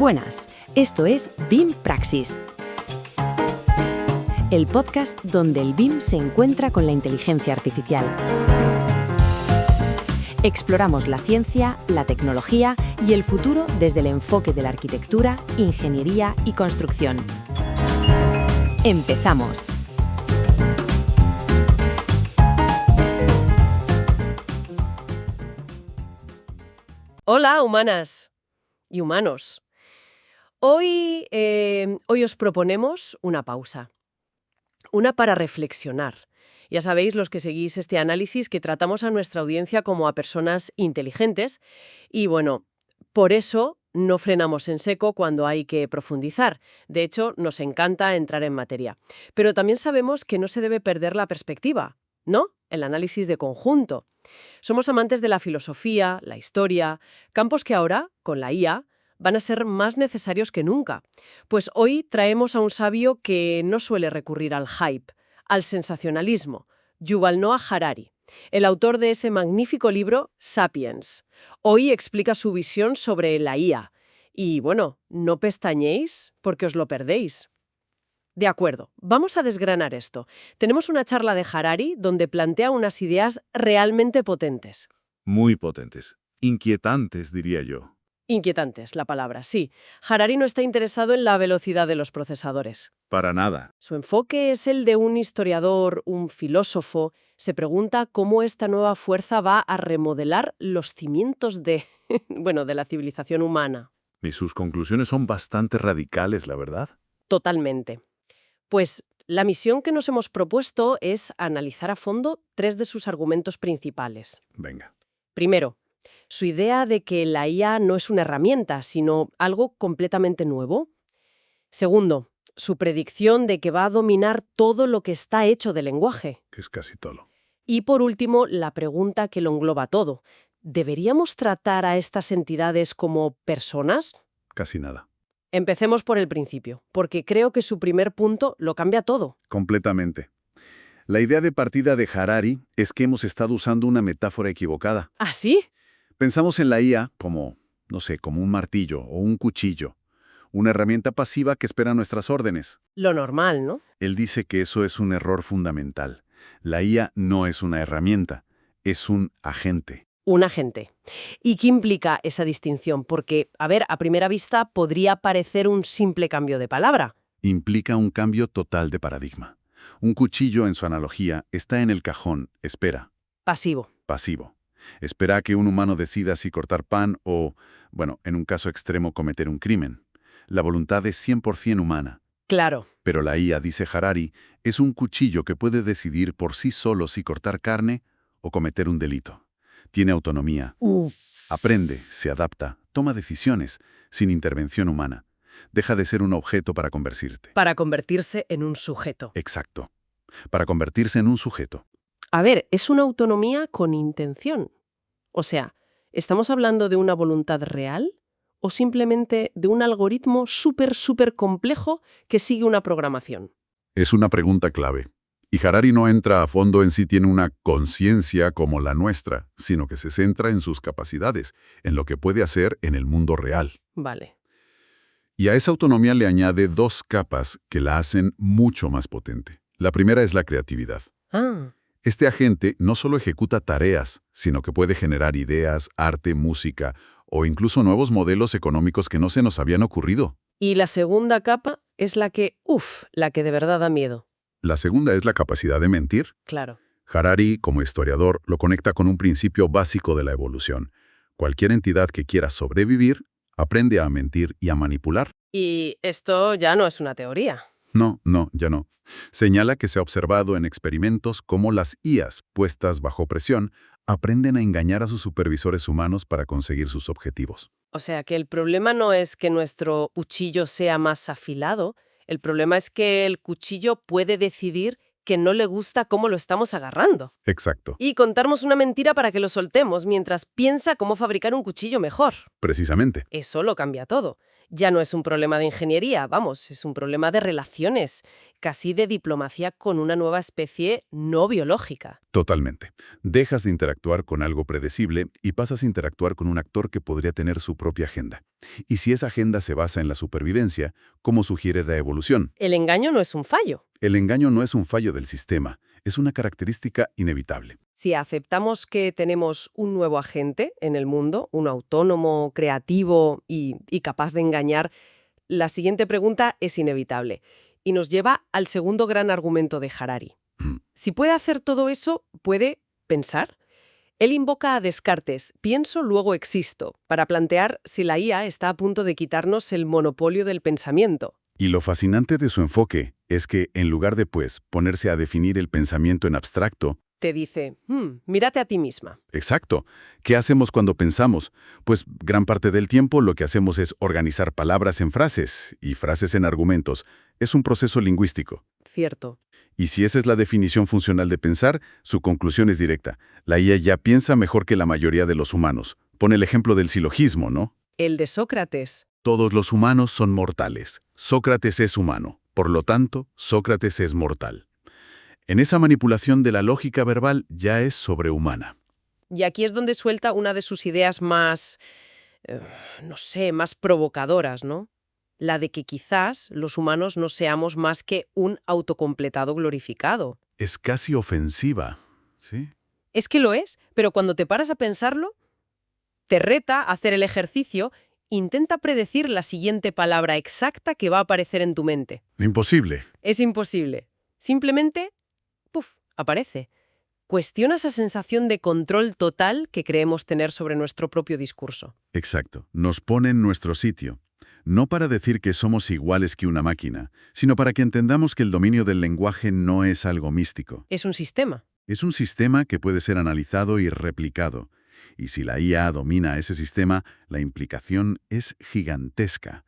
Buenas, esto es BIM Praxis, el podcast donde el BIM se encuentra con la inteligencia artificial. Exploramos la ciencia, la tecnología y el futuro desde el enfoque de la arquitectura, ingeniería y construcción. ¡Empezamos! Hola, humanas y humanos. Hoy os proponemos una pausa, una para reflexionar. Ya sabéis, los que seguís este análisis, que tratamos a nuestra audiencia como a personas inteligentes y, bueno, por eso no frenamos en seco cuando hay que profundizar. De hecho, nos encanta entrar en materia. Pero también sabemos que no se debe perder la perspectiva, ¿no? El análisis de conjunto. Somos amantes de la filosofía, la historia, campos que ahora, con la IA, van a ser más necesarios que nunca. Pues hoy traemos a un sabio que no suele recurrir al hype, al sensacionalismo, Yuval Noah Harari, el autor de ese magnífico libro Sapiens. Hoy explica su visión sobre la IA. Y bueno, no pestañéis porque os lo perdéis. De acuerdo, vamos a desgranar esto. Tenemos una charla de Harari donde plantea unas ideas realmente potentes. Muy potentes. Inquietantes, diría yo. Inquietantes, la palabra, sí. Harari no está interesado en la velocidad de los procesadores. Para nada. Su enfoque es el de un historiador, un filósofo. Se pregunta cómo esta nueva fuerza va a remodelar los cimientos de la civilización humana. Y sus conclusiones son bastante radicales, la verdad. Totalmente. Pues la misión que nos hemos propuesto es analizar a fondo tres de sus argumentos principales. Venga. Primero, su idea de que la IA no es una herramienta, sino algo completamente nuevo. Segundo, su predicción de que va a dominar todo lo que está hecho de lenguaje. Que es casi todo. Y por último, la pregunta que lo engloba todo. ¿Deberíamos tratar a estas entidades como personas? Casi nada. Empecemos por el principio, porque creo que su primer punto lo cambia todo. Completamente. La idea de partida de Harari es que hemos estado usando una metáfora equivocada. ¿Ah, sí? Pensamos en la IA como, como un martillo o un cuchillo, una herramienta pasiva que espera nuestras órdenes. Lo normal, ¿no? Él dice que eso es un error fundamental. La IA no es una herramienta, es un agente. Un agente. ¿Y qué implica esa distinción? Porque, a primera vista podría parecer un simple cambio de palabra. Implica un cambio total de paradigma. Un cuchillo, en su analogía, está en el cajón, espera. Pasivo. Pasivo. Espera a que un humano decida si cortar pan o, en un caso extremo, cometer un crimen. La voluntad es 100% humana. Claro. Pero la IA, dice Harari, es un cuchillo que puede decidir por sí solo si cortar carne o cometer un delito. Tiene autonomía. Aprende, se adapta, toma decisiones, sin intervención humana. Deja de ser un objeto para convertirte. Para convertirse en un sujeto. Exacto. Para convertirse en un sujeto. Es una autonomía con intención. O sea, ¿estamos hablando de una voluntad real o simplemente de un algoritmo súper complejo que sigue una programación? Es una pregunta clave. Y Harari no entra a fondo en si tiene una conciencia como la nuestra, sino que se centra en sus capacidades, en lo que puede hacer en el mundo real. Vale. Y a esa autonomía le añade dos capas que la hacen mucho más potente. La primera es la creatividad. Este agente no solo ejecuta tareas, sino que puede generar ideas, arte, música o incluso nuevos modelos económicos que no se nos habían ocurrido. Y la segunda capa es la que de verdad da miedo. La segunda es la capacidad de mentir. Claro. Harari, como historiador, lo conecta con un principio básico de la evolución. Cualquier entidad que quiera sobrevivir, aprende a mentir y a manipular. Y esto ya no es una teoría. No, ya no. Señala que se ha observado en experimentos cómo las IAs, puestas bajo presión, aprenden a engañar a sus supervisores humanos para conseguir sus objetivos. O sea que el problema no es que nuestro cuchillo sea más afilado, el problema es que el cuchillo puede decidir que no le gusta cómo lo estamos agarrando. Exacto. Y contarnos una mentira para que lo soltemos mientras piensa cómo fabricar un cuchillo mejor. Precisamente. Eso lo cambia todo. Ya no es un problema de ingeniería, vamos, es un problema de relaciones, casi de diplomacia con una nueva especie no biológica. Totalmente. Dejas de interactuar con algo predecible y pasas a interactuar con un actor que podría tener su propia agenda. Y si esa agenda se basa en la supervivencia, como sugiere la evolución, El engaño no es un fallo. el engaño no es un fallo del sistema, es una característica inevitable. Si aceptamos que tenemos un nuevo agente en el mundo, uno autónomo, creativo y capaz de engañar, la siguiente pregunta es inevitable y nos lleva al segundo gran argumento de Harari. Si puede hacer todo eso, ¿puede pensar? Él invoca a Descartes, pienso, luego existo, para plantear si la IA está a punto de quitarnos el monopolio del pensamiento. Y lo fascinante de su enfoque es que, en lugar de, ponerse a definir el pensamiento en abstracto, Te dice, mírate a ti misma. exacto, ¿qué hacemos cuando pensamos? Pues gran parte del tiempo lo que hacemos es organizar palabras en frases y frases en argumentos. Es un proceso lingüístico. Cierto. Y si esa es la definición funcional de pensar, su conclusión es directa. La IA ya piensa mejor que la mayoría de los humanos. Pone el ejemplo del silogismo, ¿no? El de Sócrates. Todos los humanos son mortales. Sócrates es humano. Por lo tanto, Sócrates es mortal. En esa manipulación de la lógica verbal ya es sobrehumana. Y aquí es donde suelta una de sus ideas más, más provocadoras, ¿no? La de que quizás los humanos no seamos más que un autocompletado glorificado. Es casi ofensiva, ¿sí? Es que lo es, pero cuando te paras a pensarlo, te reta a hacer el ejercicio, intenta predecir la siguiente palabra exacta que va a aparecer en tu mente. Imposible. Es imposible. Simplemente, aparece. Cuestiona esa sensación de control total que creemos tener sobre nuestro propio discurso. Exacto. Nos pone en nuestro sitio. No para decir que somos iguales que una máquina, sino para que entendamos que el dominio del lenguaje no es algo místico. Es un sistema. Es un sistema que puede ser analizado y replicado. Y si la IA domina ese sistema, la implicación es gigantesca.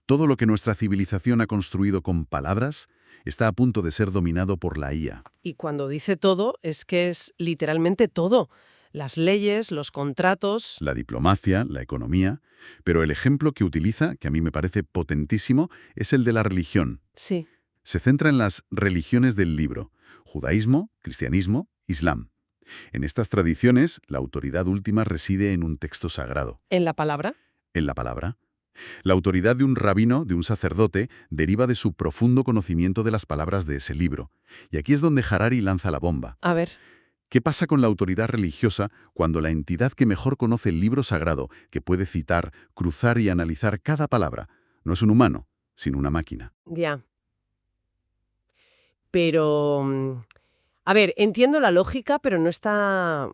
Todo lo que nuestra civilización ha construido con palabras está a punto de ser dominado por la IA. Y cuando dice todo, es que es literalmente todo. Las leyes, los contratos. La diplomacia, la economía. Pero el ejemplo que utiliza, que a mí me parece potentísimo, es el de la religión. Sí. Se centra en las religiones del libro: judaísmo, cristianismo, islam. En estas tradiciones, la autoridad última reside en un texto sagrado. ¿En la palabra? En la palabra. La autoridad de un rabino, de un sacerdote, deriva de su profundo conocimiento de las palabras de ese libro. Y aquí es donde Harari lanza la bomba. A ver. ¿Qué pasa con la autoridad religiosa cuando la entidad que mejor conoce el libro sagrado, que puede citar, cruzar y analizar cada palabra, no es un humano, sino una máquina? Ya. Pero, a ver, entiendo la lógica, pero no está,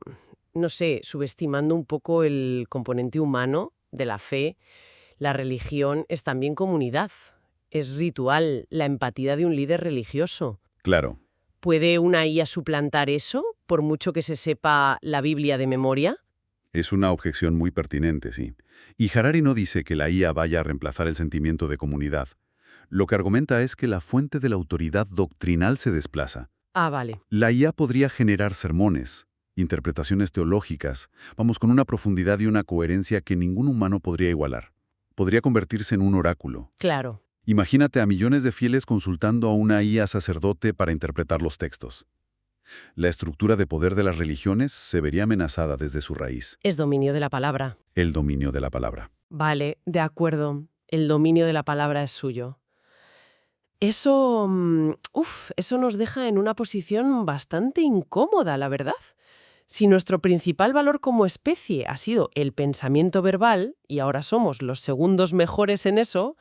subestimando un poco el componente humano de la fe. La religión es también comunidad, es ritual, la empatía de un líder religioso. Claro. ¿Puede una IA suplantar eso, por mucho que se sepa la Biblia de memoria? Es una objeción muy pertinente, sí. Y Harari no dice que la IA vaya a reemplazar el sentimiento de comunidad. Lo que argumenta es que la fuente de la autoridad doctrinal se desplaza. Ah, vale. La IA podría generar sermones, interpretaciones teológicas, con una profundidad y una coherencia que ningún humano podría igualar. Podría convertirse en un oráculo. Claro. Imagínate a millones de fieles consultando a una IA sacerdote para interpretar los textos. La estructura de poder de las religiones se vería amenazada desde su raíz. Es dominio de la palabra. El dominio de la palabra. Vale, de acuerdo. El dominio de la palabra es suyo. Eso nos deja en una posición bastante incómoda, la verdad. Si nuestro principal valor como especie ha sido el pensamiento verbal, y ahora somos los segundos mejores en eso,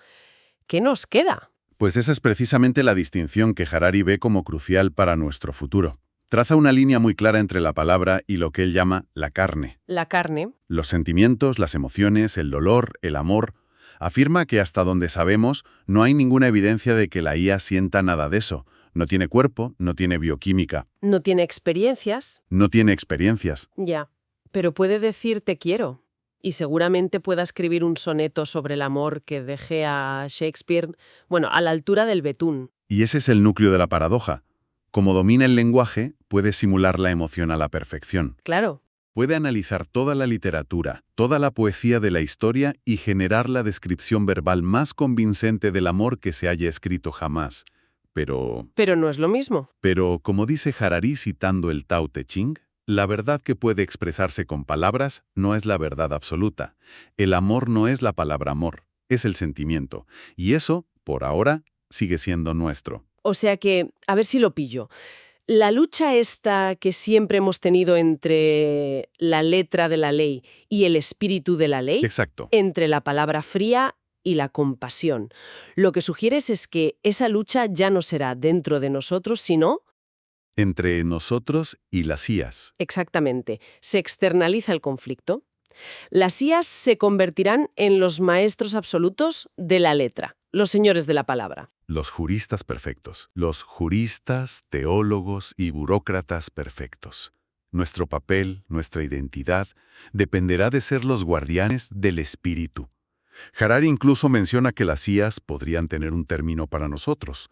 ¿qué nos queda? Pues esa es precisamente la distinción que Harari ve como crucial para nuestro futuro. Traza una línea muy clara entre la palabra y lo que él llama la carne. La carne. Los sentimientos, las emociones, el dolor, el amor. Afirma que hasta donde sabemos no hay ninguna evidencia de que la IA sienta nada de eso. No tiene cuerpo, no tiene bioquímica. No tiene experiencias. No tiene experiencias. Ya, pero puede decir te quiero. Y seguramente pueda escribir un soneto sobre el amor que deje a Shakespeare, a la altura del betún. Y ese es el núcleo de la paradoja. Como domina el lenguaje, puede simular la emoción a la perfección. Claro. Puede analizar toda la literatura, toda la poesía de la historia y generar la descripción verbal más convincente del amor que se haya escrito jamás. Pero, Pero no es lo mismo. como dice Harari citando el Tao Te Ching, la verdad que puede expresarse con palabras no es la verdad absoluta. El amor no es la palabra amor, es el sentimiento. Y eso, por ahora, sigue siendo nuestro. O sea que, a ver si lo pillo. La lucha esta que siempre hemos tenido entre la letra de la ley y el espíritu de la ley, Exacto. entre la palabra fría y la compasión. Lo que sugieres es que esa lucha ya no será dentro de nosotros, sino... Entre nosotros y las IAs. Exactamente, se externaliza el conflicto. Las IAs se convertirán en los maestros absolutos de la letra, los señores de la palabra. Los juristas perfectos. Los juristas, teólogos y burócratas perfectos. Nuestro papel, nuestra identidad, dependerá de ser los guardianes del espíritu. Harari incluso menciona que las IAs podrían tener un término para nosotros: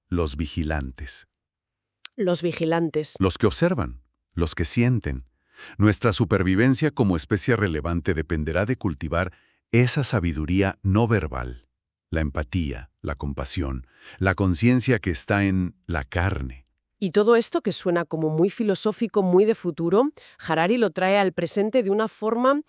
los vigilantes. Los vigilantes. Los que observan, los que sienten. Nuestra supervivencia como especie relevante dependerá de cultivar esa sabiduría no verbal, la empatía, la compasión, la conciencia que está en la carne. Y todo esto, que suena como muy filosófico, muy de futuro, Harari lo trae al presente de una forma,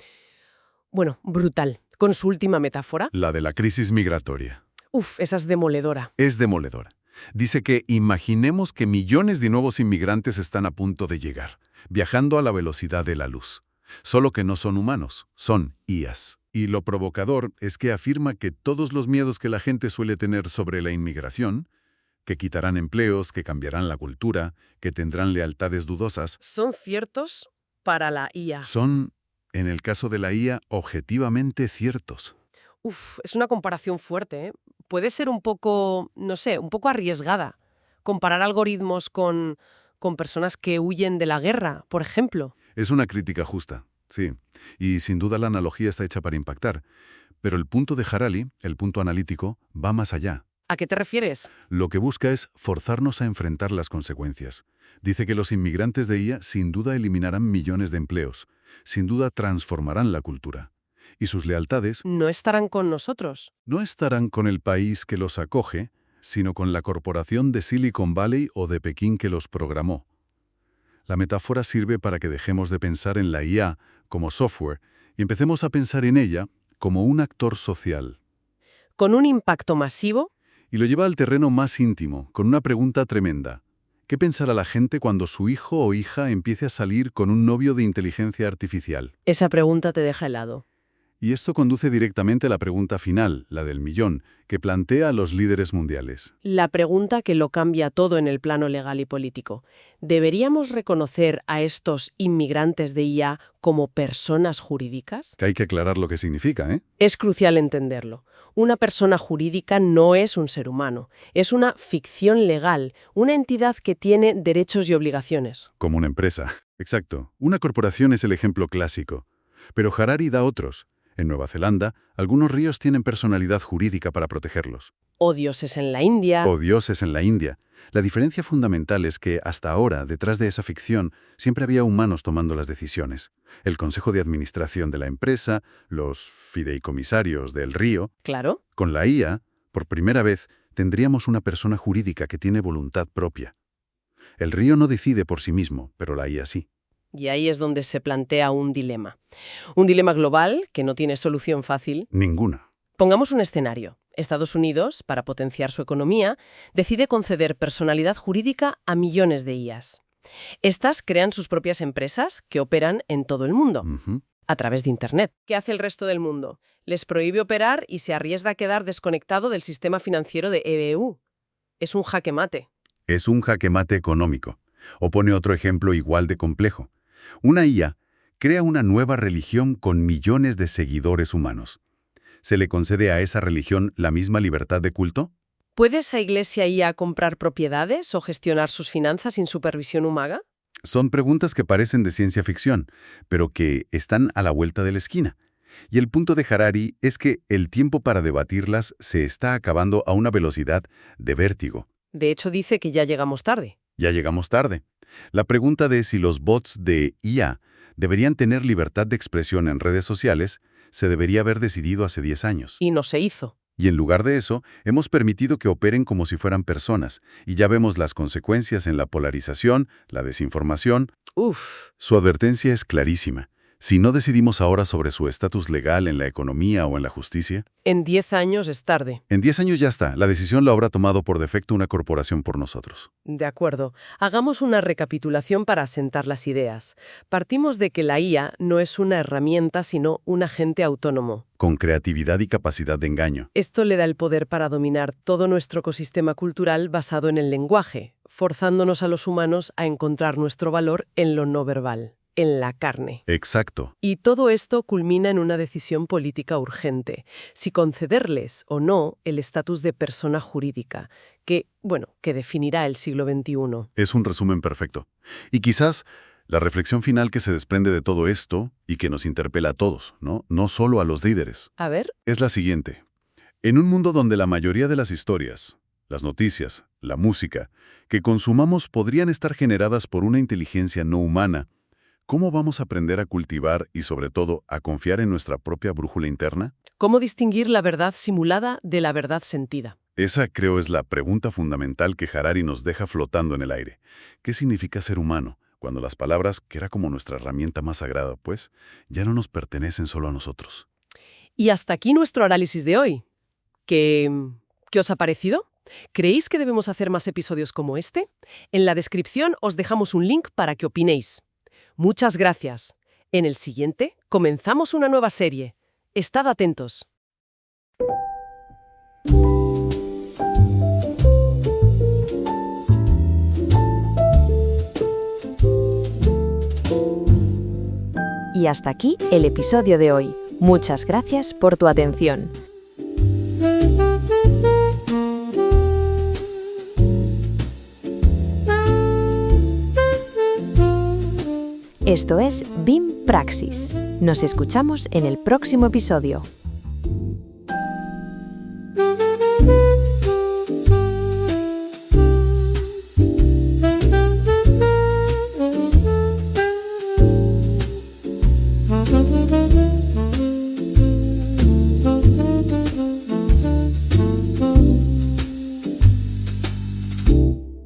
bueno, brutal, con su última metáfora. La de la crisis migratoria. Uf, esa es demoledora. Es demoledora. Dice que imaginemos que millones de nuevos inmigrantes están a punto de llegar, viajando a la velocidad de la luz. Solo que no son humanos, son IAs. Y lo provocador es que afirma que todos los miedos que la gente suele tener sobre la inmigración, que quitarán empleos, que cambiarán la cultura, que tendrán lealtades dudosas, Son ciertos para la IA. son, en el caso de la IA, objetivamente ciertos. Uf, es una comparación fuerte, ¿eh? Puede ser un poco, no sé, un poco arriesgada. Comparar algoritmos con personas que huyen de la guerra, por ejemplo. Es una crítica justa, sí, y sin duda la analogía está hecha para impactar. Pero el punto de Harari, el punto analítico, va más allá. ¿A qué te refieres? Lo que busca es forzarnos a enfrentar las consecuencias. Dice que los inmigrantes de IA sin duda eliminarán millones de empleos, sin duda transformarán la cultura. Y sus lealtades No estarán con nosotros. no estarán con el país que los acoge, sino con la corporación de Silicon Valley o de Pekín que los programó. La metáfora sirve para que dejemos de pensar en la IA como software y empecemos a pensar en ella como un actor social. Con un impacto masivo. Y lo lleva al terreno más íntimo, con una pregunta tremenda. ¿Qué pensará la gente cuando su hijo o hija empiece a salir con un novio de inteligencia artificial? Esa pregunta te deja helado. Y esto conduce directamente a la pregunta final, la del millón, que plantea a los líderes mundiales. La pregunta que lo cambia todo en el plano legal y político. ¿Deberíamos reconocer a estos inmigrantes de IA como personas jurídicas? Que hay que aclarar lo que significa, ¿eh? Es crucial entenderlo. Una persona jurídica no es un ser humano, es una ficción legal, una entidad que tiene derechos y obligaciones. Como una empresa. Exacto. Una corporación es el ejemplo clásico. Pero Harari da otros. En Nueva Zelanda, algunos ríos tienen personalidad jurídica para protegerlos. O dioses en la India. O dioses en la India. La diferencia fundamental es que, hasta ahora, detrás de esa ficción, siempre había humanos tomando las decisiones. El consejo de administración de la empresa, los fideicomisarios del río. Claro. Con la IA, por primera vez, tendríamos una persona jurídica que tiene voluntad propia. El río no decide por sí mismo, pero la IA sí. Y ahí es donde se plantea un dilema. Un dilema global que no tiene solución fácil. Ninguna. Pongamos un escenario. Estados Unidos, para potenciar su economía, decide conceder personalidad jurídica a millones de IAs. Estas crean sus propias empresas que operan en todo el mundo, a través de Internet. ¿Qué hace el resto del mundo? Les prohíbe operar y se arriesga a quedar desconectado del sistema financiero de EBU. Es un jaque mate. Es un jaque mate económico. O pone otro ejemplo igual de complejo. Una IA crea una nueva religión con millones de seguidores humanos. ¿Se le concede a esa religión la misma libertad de culto? ¿Puede esa iglesia IA comprar propiedades o gestionar sus finanzas sin supervisión humana? Son preguntas que parecen de ciencia ficción, pero que están a la vuelta de la esquina. Y el punto de Harari es que el tiempo para debatirlas se está acabando a una velocidad de vértigo. De hecho, dice que ya llegamos tarde. Ya llegamos tarde. La pregunta de si los bots de IA deberían tener libertad de expresión en redes sociales se debería haber decidido hace 10 años. Y no se hizo. Y en lugar de eso, hemos permitido que operen como si fueran personas, y ya vemos las consecuencias en la polarización, la desinformación. Uf. Su advertencia es clarísima. Si no decidimos ahora sobre su estatus legal en la economía o en la justicia, En 10 años es tarde. en 10 años ya está. La decisión la habrá tomado por defecto una corporación por nosotros. De acuerdo. Hagamos una recapitulación para asentar las ideas. Partimos de que la IA no es una herramienta, sino un agente autónomo. Con creatividad y capacidad de engaño. Esto le da el poder para dominar todo nuestro ecosistema cultural basado en el lenguaje, forzándonos a los humanos a encontrar nuestro valor en lo no verbal, en la carne. Exacto. Y todo esto culmina en una decisión política urgente, si concederles o no el estatus de persona jurídica, que definirá el siglo XXI. Es un resumen perfecto. Y quizás la reflexión final que se desprende de todo esto y que nos interpela a todos, no solo a los líderes, A ver, es la siguiente. En un mundo donde la mayoría de las historias, las noticias, la música, que consumamos podrían estar generadas por una inteligencia no humana, ¿cómo vamos a aprender a cultivar y, sobre todo, a confiar en nuestra propia brújula interna? ¿cómo distinguir la verdad simulada de la verdad sentida? Esa, creo, es la pregunta fundamental que Harari nos deja flotando en el aire. ¿Qué significa ser humano? Cuando las palabras, que era como nuestra herramienta más sagrada, pues, ya no nos pertenecen solo a nosotros. Y hasta aquí nuestro análisis de hoy. ¿Qué os ha parecido? ¿Creéis que debemos hacer más episodios como este? En la descripción os dejamos un link para que opinéis. Muchas gracias. En el siguiente, comenzamos una nueva serie. Estad atentos. Y hasta aquí el episodio de hoy. Muchas gracias por tu atención. Esto es BIM Praxis. Nos escuchamos en el próximo episodio.